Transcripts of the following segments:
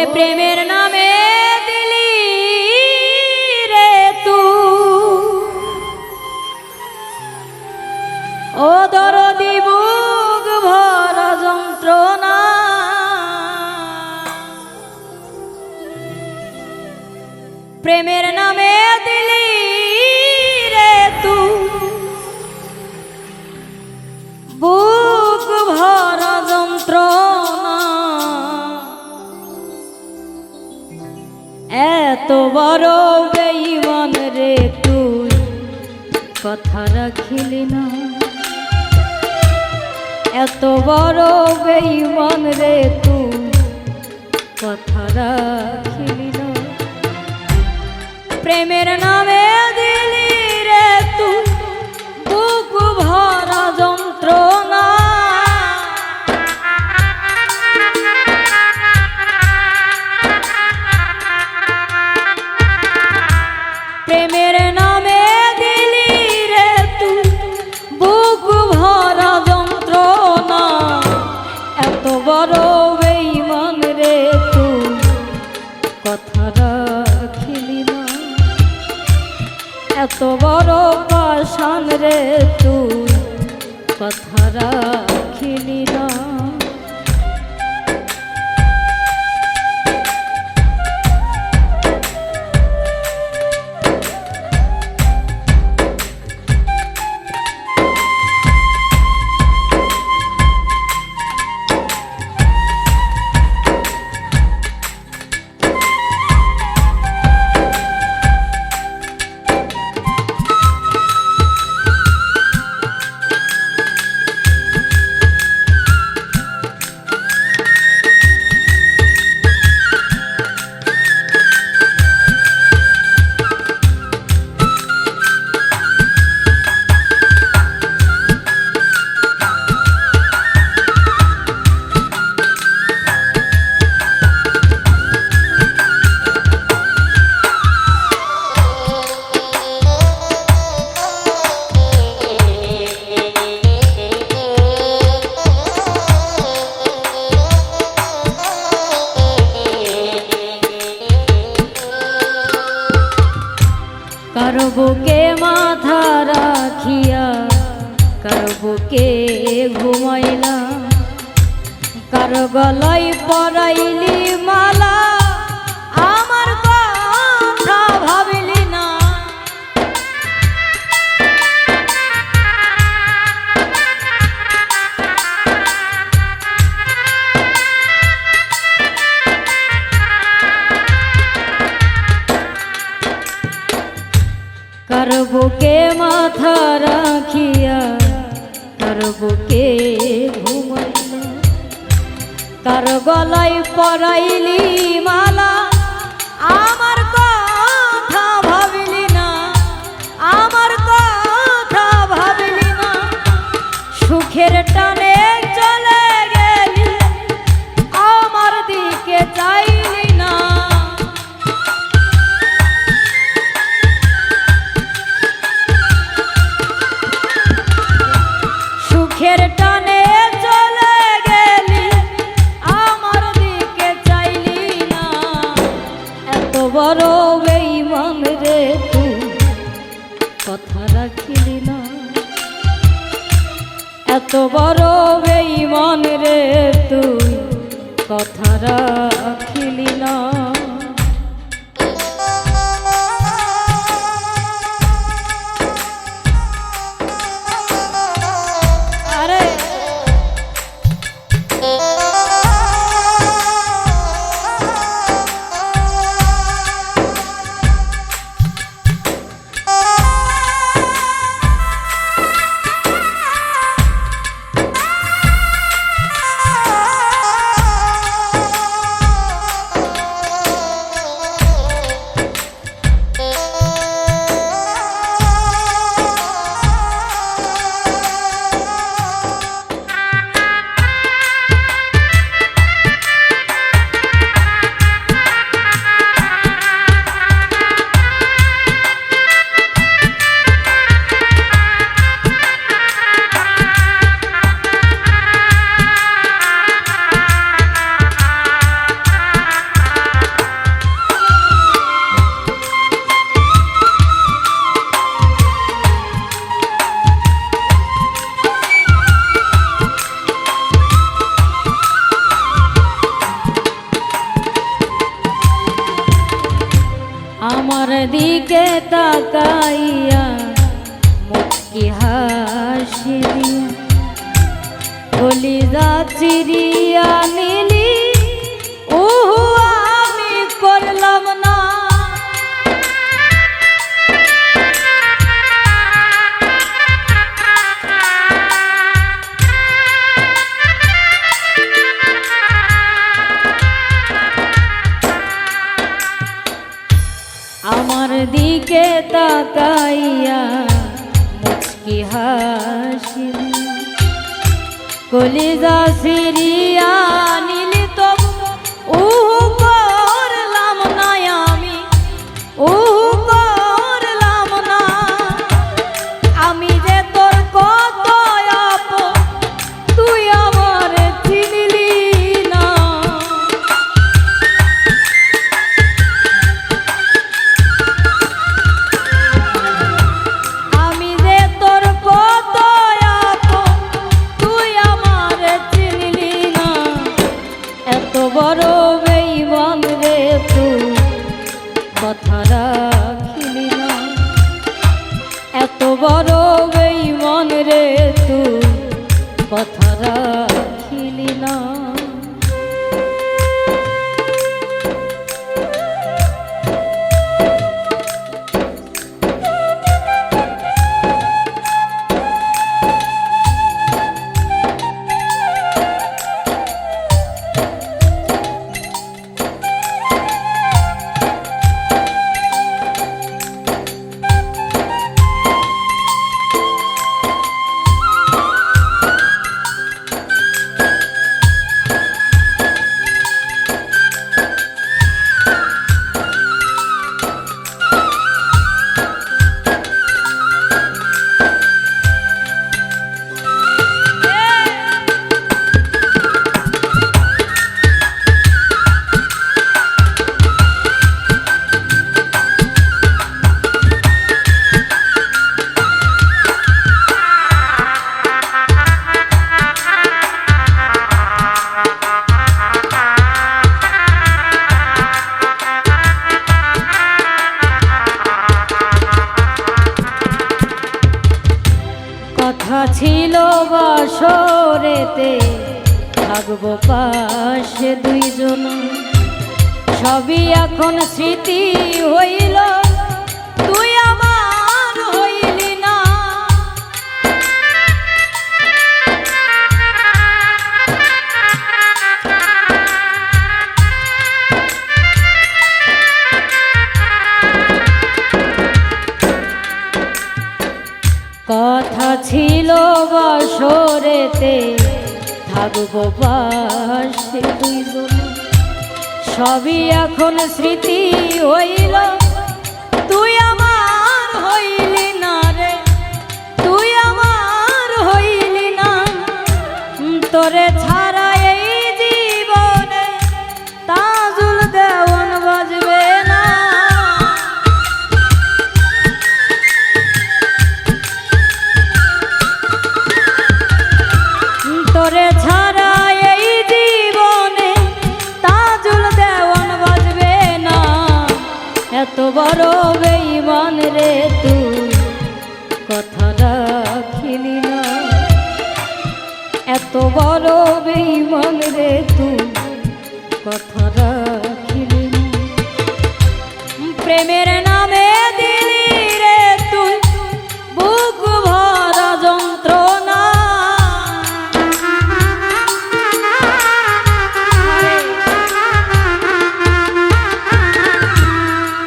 প্রেমের নামে দিলি রে তুই ও দরদি বুক ভরা যন্ত্রণা প্রেমের নামে দিলি রে তুই বুক ভরা যন্ত্রণা এত বড় বেঈমান রে তুই কথা রাখিলি না এত বড় বেঈমান রে তুই কথা রাখিলি না প্রেমের নামে দিলি রে তুই বুক ভরা যন্ত্রণা প্রেমের নামে দিলি রে তুই বুক ভরা যন্ত্রণা এত বড় বেঈমান রে তুই কথা রাখিলি না এত বড় পাষাণ রে তুই কথা রাখিলি না কারো বুকে মাথা রাখিয়া কারো বুকে ঘুমাইলা কারো গলায় পরাইলি মালা আমার কথা ভাবিলি না কারো বুকে মাথা রাখিয়া কারো বুকে ঘুমাইলা কারো গলায় পরাইলি মালা আমার কথা ভাবিলি না আমার কথা ভাবিলি না সুখের টানে চলে গেলি আমার দিকে চাইলি না সুখের টানে চলে গেলি আমার দিকে চাইলি না এত বড় বেঈমান রে তুই কথা রাখিলি না এত বড় বেঈমান রে তুই কথা রাখিলি না আমার দিকে তাকাইয়া মুচকি হাসি দিয়া কলিজা চিরিয়া নিলি ওহু আমি করলাম না। আমার দিকে তাকাইয়া মুচকি হাসি কলিজা সিরিয়া নিলি তবু উহু করলাম না আমি, উহু করলাম না। আমি যে তোর কত আপন তুই আমার চিনলি না। আমি যে তোর কত আপন তুই আমার চিনলি না। এত বড় বেঈমান রে তুই কথা রাখিলি না। এত বড় বেঈমান রে তুই কথা রাখিলি না। কথা ছিল বাসরেতে থাকবো পাশে দুইজন, সবই এখন স্মৃতি হইল তুই আমার হইলি না। কথা ছিল বাসরেতে থাকবো পাশে দুইজন, সবই এখন স্মৃতি হইল তুই আমার হইলি না রে, তুই আমার হইলি না। তোরে ছাড়া এই জীবনে তাজুল দেওয়ান বাজবে না। তোরে ছাড়া এই জীবনে তাজুল দেওয়ান বাজবে না। এত বড় বেঈমান রে তুই কথা রাখিলি না। এত বড় বেঈমান রে তুই কথা রাখিলি না। প্রেমের নামে দিলি রে তুই বুক ভরা যন্ত্রণা।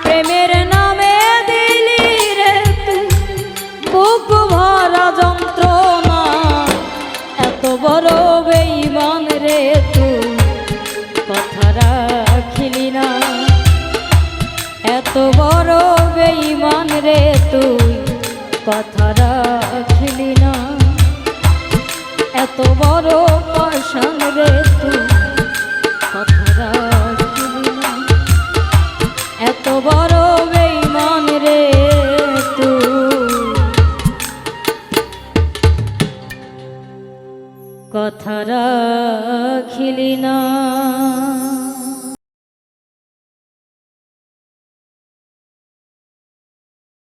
প্রেমের নামে দিলি রে তুই বুক ভরা যন্ত্রণা। এত বড় বেঈমান রে তুই কথা রাখিলি না। এত বড় বেঈমান রে তুই কথা রাখিলি না। এত বড় পাষাণ রে তুই কথা রাখিলি না। এত বড় বেঈমান রে তুই কথা রাখিলি না।